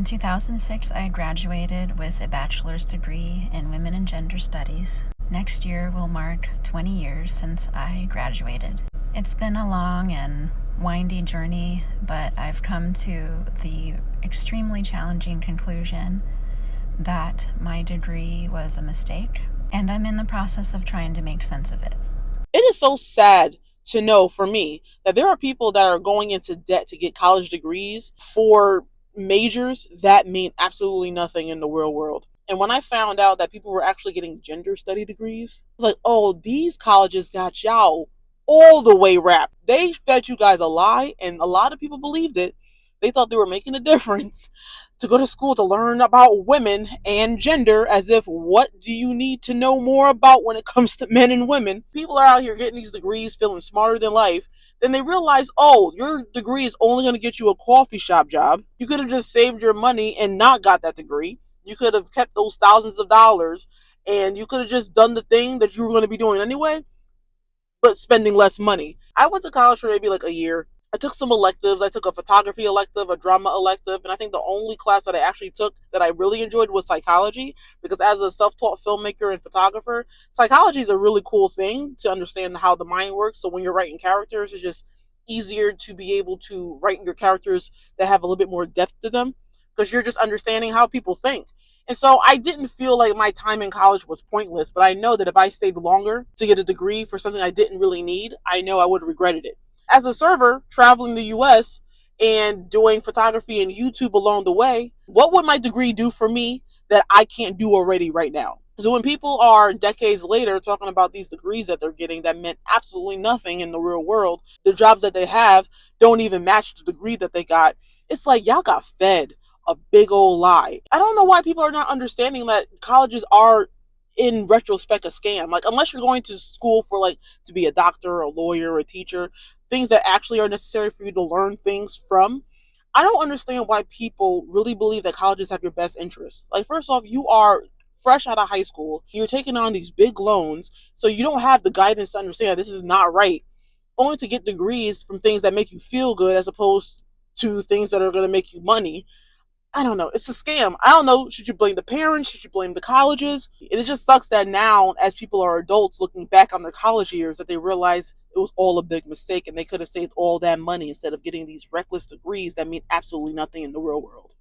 2006, I graduated with a bachelor's degree in Women and Gender Studies. Next year will mark 20 years since I graduated. It's been a long and windy journey, but I've come to the extremely challenging conclusion that my degree was a mistake, and I'm in the process of trying to make sense of it. It is so sad to know for me that there are people that are going into debt to get college degrees for majors that mean absolutely nothing in the real world. And when I found out that people were actually getting gender study degrees, I was like, oh, these colleges got y'all all the way wrapped. They fed you guys a lie, and a lot of people believed it. They thought they were making a difference to go to school to learn about women and gender, as if what do you need to know more about when it comes to men and women? People are out here getting these degrees feeling smarter than life. Then they realize, oh, your degree is only going to get you a coffee shop job. You could have just saved your money and not got that degree. You could have kept those thousands of dollars and you could have just done the thing that you were going to be doing anyway, but spending less money. I went to college for maybe like a year. I took some electives. I took a photography elective, a drama elective, and I think the only class that I actually took that I really enjoyed was psychology, because as a self-taught filmmaker and photographer, psychology is a really cool thing to understand how the mind works. So when you're writing characters, it's just easier to be able to write your characters that have a little bit more depth to them, because you're just understanding how people think. And so I didn't feel like my time in college was pointless, but I know that if I stayed longer to get a degree for something I didn't really need, I know I would have regretted it. As a server traveling the US and doing photography and YouTube along the way, what would my degree do for me that I can't do already right now? So when people are decades later talking about these degrees that they're getting that meant absolutely nothing in the real world, the jobs that they have don't even match the degree that they got. It's like y'all got fed a big old lie. I don't know why people are not understanding that colleges are in retrospect a scam. Like, unless you're going to school for like to be a doctor, a lawyer, a teacher, things that actually are necessary for you to learn things from, I don't understand why people really believe that colleges have your best interest. Like, first off, you are fresh out of high school, you're taking on these big loans, so you don't have the guidance to understand that this is not right, only to get degrees from things that make you feel good as opposed to things that are going to make you money. I don't know. It's a scam. I don't know. Should you blame the parents? Should you blame the colleges? It just sucks that now, as people are adults looking back on their college years, that they realize it was all a big mistake and they could have saved all that money instead of getting these reckless degrees that mean absolutely nothing in the real world.